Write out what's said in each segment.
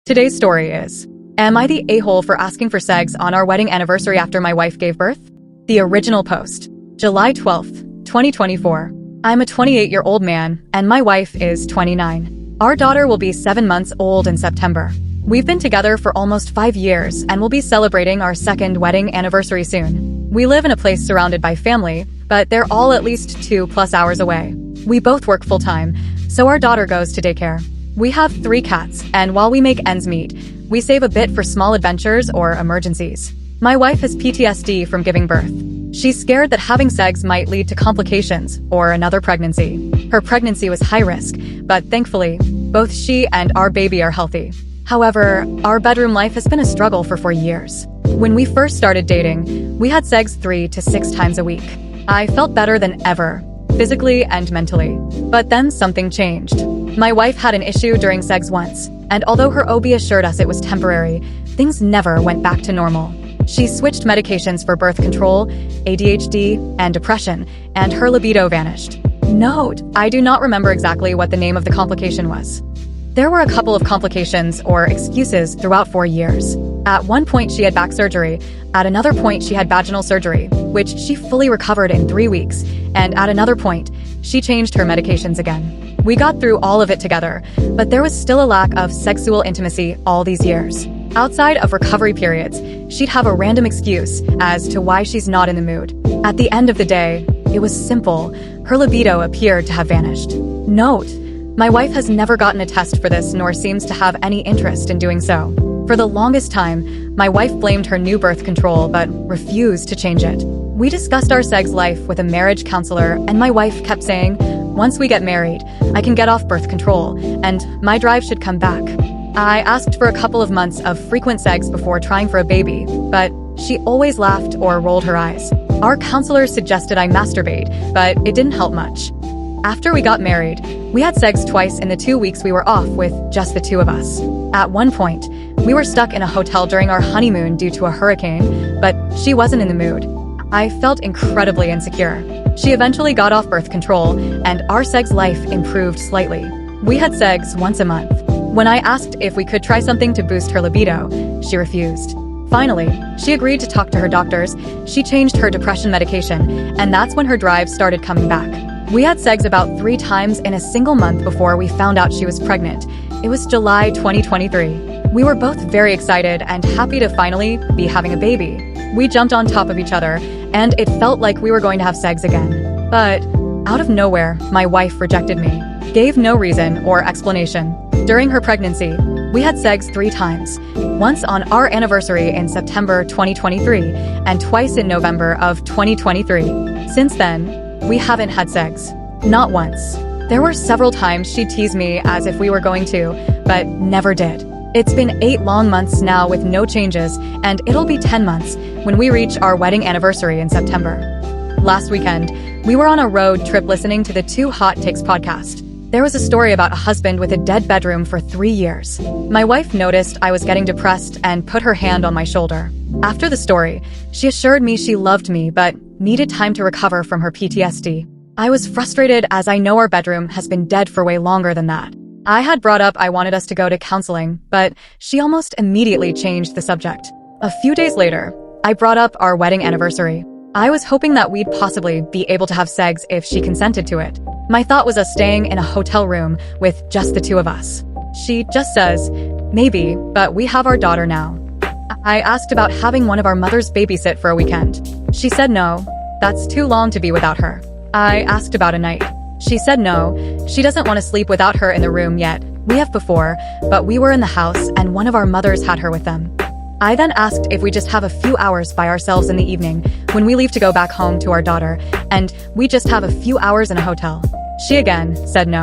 Today's story is, am I the a-hole for asking for segs on our wedding anniversary after my wife gave birth? The original post, July 12th, 2024. I'm a 28-year-old man, and my wife is 29. Our daughter will be 7 months old in September. We've been together for almost 5 years and will be celebrating our second wedding anniversary soon. We live in a place surrounded by family, but they're all at least 2+ hours away. We both work full-time, so our daughter goes to daycare. We have 3 cats, and while we make ends meet, we save a bit for small adventures or emergencies. My wife has PTSD from giving birth. She's scared that having segs might lead to complications or another pregnancy. Her pregnancy was high risk, but thankfully, both she and our baby are healthy. However, our bedroom life has been a struggle for 4 years. When we first started dating, we had segs 3 to 6 times a week. I felt better than ever, physically and mentally. But then something changed. My wife had an issue during segs once, and although her OB assured us it was temporary, things never went back to normal. She switched medications for birth control, ADHD, and depression, and her libido vanished. Note, I do not remember exactly what the name of the complication was. There were a couple of complications or excuses throughout 4 years. At one point she had back surgery, at another point she had vaginal surgery, which she fully recovered in 3 weeks, and at another point, she changed her medications again. We got through all of it together, but there was still a lack of sexual intimacy all these years. Outside of recovery periods, she'd have a random excuse as to why she's not in the mood. At the end of the day, it was simple. Her libido appeared to have vanished. Note, my wife has never gotten a test for this nor seems to have any interest in doing so. For the longest time, my wife blamed her new birth control but refused to change it. We discussed our segs life with a marriage counselor, and my wife kept saying, once we get married, I can get off birth control, and my drive should come back. I asked for a couple of months of frequent segs before trying for a baby, but she always laughed or rolled her eyes. Our counselor suggested I masturbate, but it didn't help much. After we got married, we had segs twice in the 2 weeks we were off with just the 2 of us. At one point, we were stuck in a hotel during our honeymoon due to a hurricane, but she wasn't in the mood. I felt incredibly insecure. She eventually got off birth control, and our segs life improved slightly. We had segs once a month. When I asked if we could try something to boost her libido, she refused. Finally, she agreed to talk to her doctors. She changed her depression medication, and that's when her drive started coming back. We had segs about 3 times in a single month before we found out she was pregnant. It was July 2023. We were both very excited and happy to finally be having a baby. We jumped on top of each other, and it felt like we were going to have segs again. But out of nowhere, my wife rejected me, gave no reason or explanation. During her pregnancy, we had segs 3 times, once on our anniversary in September 2023 and twice in November of 2023. Since then, we haven't had segs. Not once. There were several times she teased me as if we were going to, but never did. It's been 8 long months now with no changes, and it'll be 10 months when we reach our wedding anniversary in September. Last weekend, we were on a road trip listening to the Two Hot Takes podcast. There was a story about a husband with a dead bedroom for 3 years. My wife noticed I was getting depressed and put her hand on my shoulder. After the story, she assured me she loved me but needed time to recover from her PTSD. I was frustrated as I know our bedroom has been dead for way longer than that. I had brought up I wanted us to go to counseling, but she almost immediately changed the subject. A few days later, I brought up our wedding anniversary. I was hoping that we'd possibly be able to have segs if she consented to it. My thought was us staying in a hotel room with just the 2 of us. She just says, maybe, but we have our daughter now. I asked about having one of our mothers babysit for a weekend. She said no, that's too long to be without her. I asked about a night. She said no, she doesn't want to sleep without her in the room yet. We have before, but we were in the house and one of our mothers had her with them. I then asked if we just have a few hours by ourselves in the evening when we leave to go back home to our daughter, and we just have a few hours in a hotel. She again said no.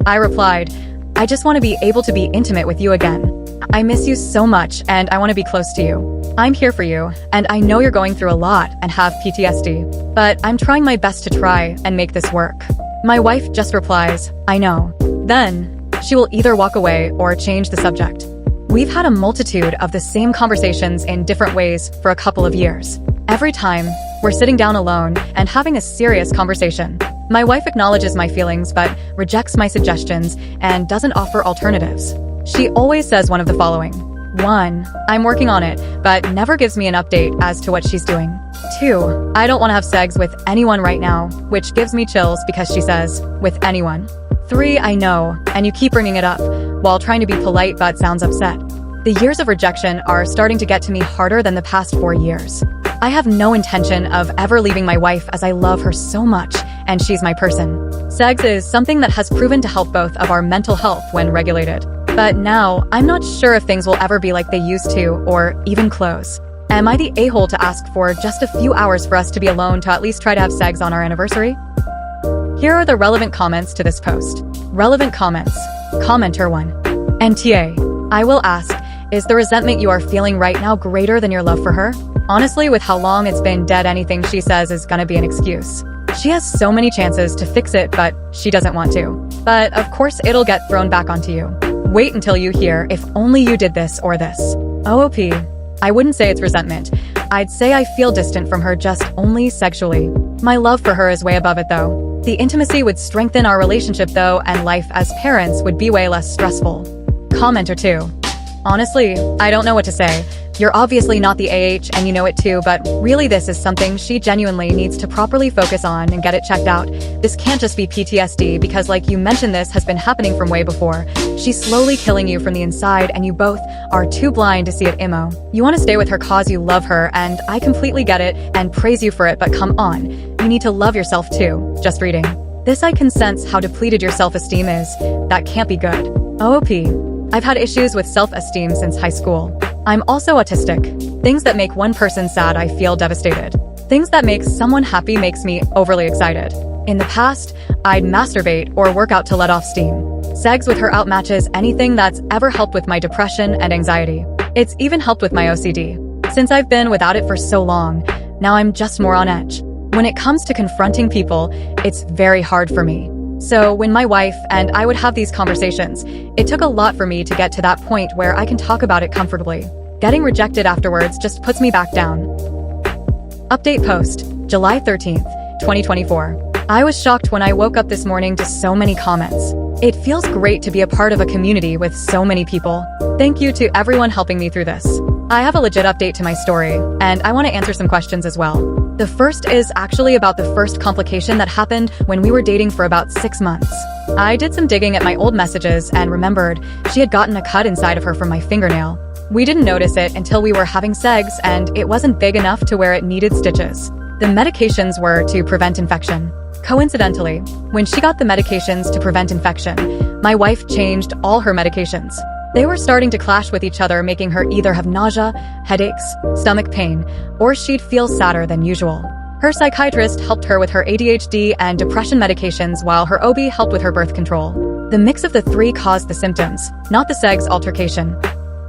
I replied, I just want to be able to be intimate with you again. I miss you so much and I want to be close to you. I'm here for you, and I know you're going through a lot and have PTSD, but I'm trying my best to try and make this work. My wife just replies, I know. Then, she will either walk away or change the subject. We've had a multitude of the same conversations in different ways for a couple of years. Every time, we're sitting down alone and having a serious conversation. My wife acknowledges my feelings but rejects my suggestions and doesn't offer alternatives. She always says one of the following. 1. I'm working on it, but never gives me an update as to what she's doing. 2. I don't want to have sex with anyone right now, which gives me chills because she says, with anyone. 3. I know, and you keep bringing it up, while trying to be polite but sounds upset. The years of rejection are starting to get to me harder than the past 4 years. I have no intention of ever leaving my wife as I love her so much, and she's my person. Sex is something that has proven to help both of our mental health when regulated. But now, I'm not sure if things will ever be like they used to, or even close. Am I the a-hole to ask for just a few hours for us to be alone to at least try to have sex on our anniversary? Here are the relevant comments to this post. Relevant comments. Commenter 1. NTA. I will ask, is the resentment you are feeling right now greater than your love for her? Honestly, with how long it's been dead, anything she says is gonna be an excuse. She has so many chances to fix it, but she doesn't want to. But of course, it'll get thrown back onto you. Wait until you hear, if only you did this or this. OOP. I wouldn't say it's resentment. I'd say I feel distant from her just only sexually. My love for her is way above it though. The intimacy would strengthen our relationship though, and life as parents would be way less stressful. Commenter 2. Honestly, I don't know what to say. You're obviously not the AH and you know it too, but really this is something she genuinely needs to properly focus on and get it checked out. This can't just be PTSD because like you mentioned, this has been happening from way before. She's slowly killing you from the inside and you both are too blind to see it imo. You want to stay with her cause you love her, and I completely get it and praise you for it, but come on. You need to love yourself too. Just reading this, I can sense how depleted your self-esteem is. That can't be good. OOP. I've had issues with self-esteem since high school. I'm also autistic. Things that make one person sad, I feel devastated. Things that make someone happy makes me overly excited. In the past, I'd masturbate or work out to let off steam. Sex with her outmatches anything that's ever helped with my depression and anxiety. It's even helped with my OCD. Since I've been without it for so long, now I'm just more on edge. When it comes to confronting people, it's very hard for me. So when my wife and I would have these conversations, it took a lot for me to get to that point where I can talk about it comfortably. Getting rejected afterwards just puts me back down. Update post, July 13th, 2024. I was shocked when I woke up this morning to so many comments. It feels great to be a part of a community with so many people. Thank you to everyone helping me through this. I have a legit update to my story, and I want to answer some questions as well. The first is actually about the first complication that happened when we were dating for about 6 months. I did some digging at my old messages and remembered she had gotten a cut inside of her from my fingernail. We didn't notice it until we were having sex, and it wasn't big enough to where it needed stitches. The medications were to prevent infection. Coincidentally, when she got the medications to prevent infection, my wife changed all her medications. They were starting to clash with each other, making her either have nausea, headaches, stomach pain, or she'd feel sadder than usual. Her psychiatrist helped her with her ADHD and depression medications, while her OB helped with her birth control. The mix of the three caused the symptoms, not the sex altercation.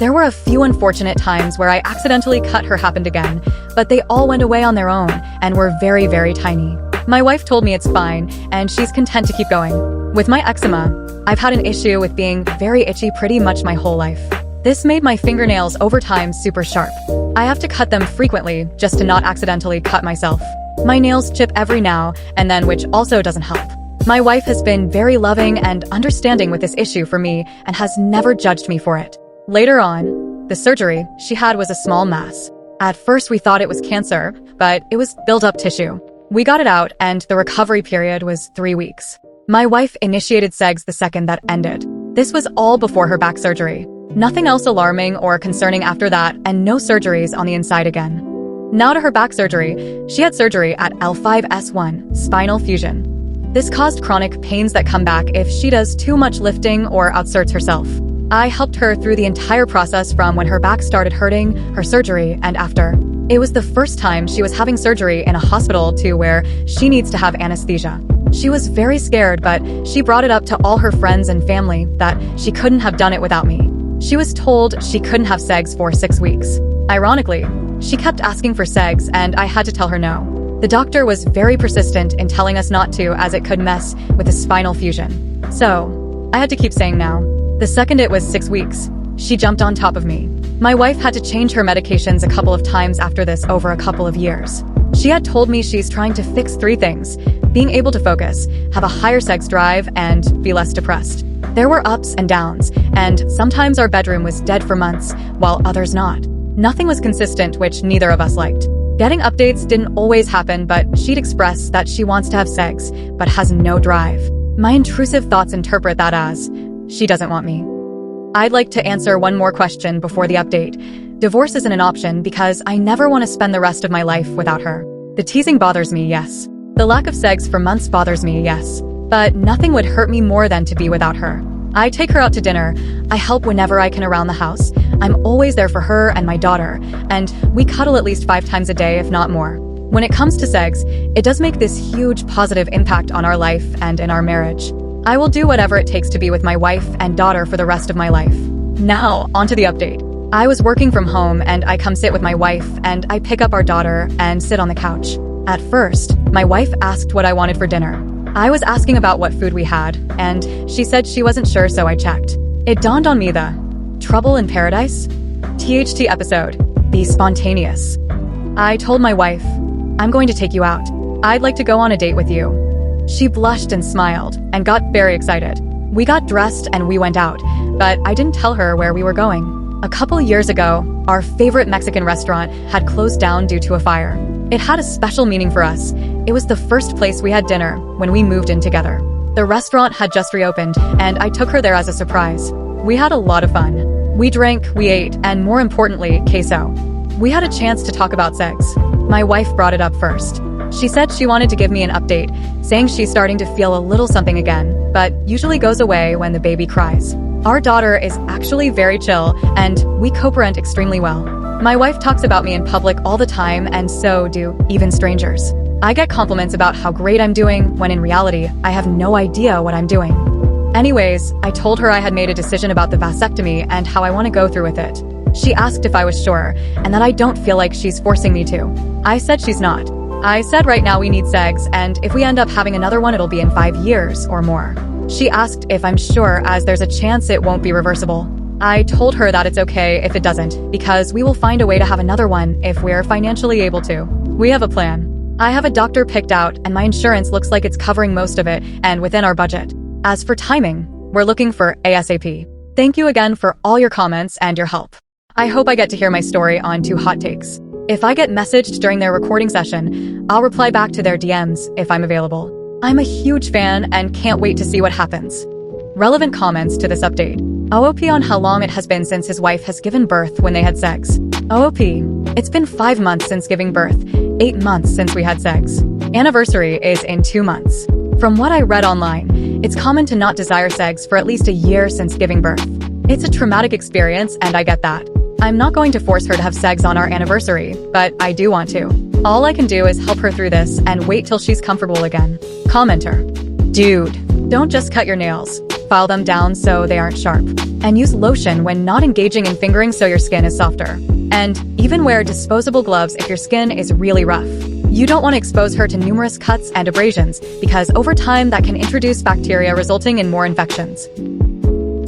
There were a few unfortunate times where I accidentally cut her happened again, but they all went away on their own and were very, very tiny. My wife told me it's fine, and she's content to keep going. With my eczema, I've had an issue with being very itchy pretty much my whole life. This made my fingernails over time super sharp. I have to cut them frequently just to not accidentally cut myself. My nails chip every now and then, which also doesn't help. My wife has been very loving and understanding with this issue for me and has never judged me for it. Later on, the surgery she had was a small mass. At first we thought it was cancer, but it was built-up tissue. We got it out and the recovery period was 3 weeks. My wife initiated sex the second that ended. This was all before her back surgery. Nothing else alarming or concerning after that, and no surgeries on the inside again. Now to her back surgery, she had surgery at L5-S1, spinal fusion. This caused chronic pains that come back if she does too much lifting or outserts herself. I helped her through the entire process from when her back started hurting, her surgery, and after. It was the first time she was having surgery in a hospital to where she needs to have anesthesia. She was very scared, but she brought it up to all her friends and family that she couldn't have done it without me. She was told she couldn't have sex for 6 weeks. Ironically, she kept asking for sex and I had to tell her no. The doctor was very persistent in telling us not to, as it could mess with the spinal fusion. So, I had to keep saying no. The second it was 6 weeks, she jumped on top of me. My wife had to change her medications a couple of times after this over a couple of years. She had told me she's trying to fix 3 things: being able to focus, have a higher sex drive, and be less depressed. There were ups and downs, and sometimes our bedroom was dead for months, while others not. Nothing was consistent, which neither of us liked. Getting updates didn't always happen, but she'd express that she wants to have sex, but has no drive. My intrusive thoughts interpret that as, she doesn't want me. I'd like to answer one more question before the update. Divorce isn't an option because I never want to spend the rest of my life without her. The teasing bothers me, yes. The lack of sex for months bothers me, yes. But nothing would hurt me more than to be without her. I take her out to dinner, I help whenever I can around the house, I'm always there for her and my daughter, and we cuddle at least 5 times a day, if not more. When it comes to sex, it does make this huge positive impact on our life and in our marriage. I will do whatever it takes to be with my wife and daughter for the rest of my life. Now, onto the update. I was working from home and I come sit with my wife and I pick up our daughter and sit on the couch. At first, my wife asked what I wanted for dinner. I was asking about what food we had, and she said she wasn't sure, so I checked. It dawned on me the trouble in paradise? THT episode. Be spontaneous. I told my wife, I'm going to take you out. I'd like to go on a date with you. She blushed and smiled and got very excited. We got dressed and we went out, but I didn't tell her where we were going. A couple years ago, our favorite Mexican restaurant had closed down due to a fire. It had a special meaning for us. It was the first place we had dinner when we moved in together. The restaurant had just reopened, and I took her there as a surprise. We had a lot of fun. We drank, we ate, and more importantly, queso. We had a chance to talk about sex. My wife brought it up first. She said she wanted to give me an update, saying she's starting to feel a little something again, but usually goes away when the baby cries. Our daughter is actually very chill, and we co-parent extremely well. My wife talks about me in public all the time, and so do even strangers. I get compliments about how great I'm doing, when in reality, I have no idea what I'm doing. Anyways, I told her I had made a decision about the vasectomy and how I want to go through with it. She asked if I was sure, and that I don't feel like she's forcing me to. I said she's not. I said right now we need sex, and if we end up having another one, it'll be in 5 years or more. She asked if I'm sure, as there's a chance it won't be reversible. I told her that it's okay if it doesn't, because we will find a way to have another one if we're financially able to. We have a plan. I have a doctor picked out, and my insurance looks like it's covering most of it and within our budget. As for timing, we're looking for ASAP. Thank you again for all your comments and your help. I hope I get to hear my story on 2 Hot Takes. If I get messaged during their recording session, I'll reply back to their DMs if I'm available. I'm a huge fan and can't wait to see what happens. Relevant comments to this update. OOP on how long it has been since his wife has given birth when they had sex. OOP, it's been 5 months since giving birth, 8 months since we had sex. Anniversary is in 2 months. From what I read online, it's common to not desire sex for at least a year since giving birth. It's a traumatic experience, and I get that. I'm not going to force her to have sex on our anniversary, but I do want to. All I can do is help her through this and wait till she's comfortable again. Commenter. Dude, don't just cut your nails. File them down so they aren't sharp. And use lotion when not engaging in fingering so your skin is softer. And even wear disposable gloves if your skin is really rough. You don't want to expose her to numerous cuts and abrasions because over time that can introduce bacteria resulting in more infections.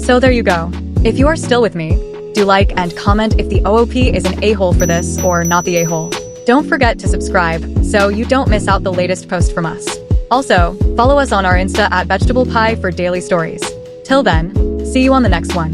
So there you go. If you are still with me, do like and comment if the OOP is an a-hole for this or not the a-hole. Don't forget to subscribe so you don't miss out the latest post from us. Also, follow us on our Insta at Vegetable Pie for daily stories. Till then, see you on the next one.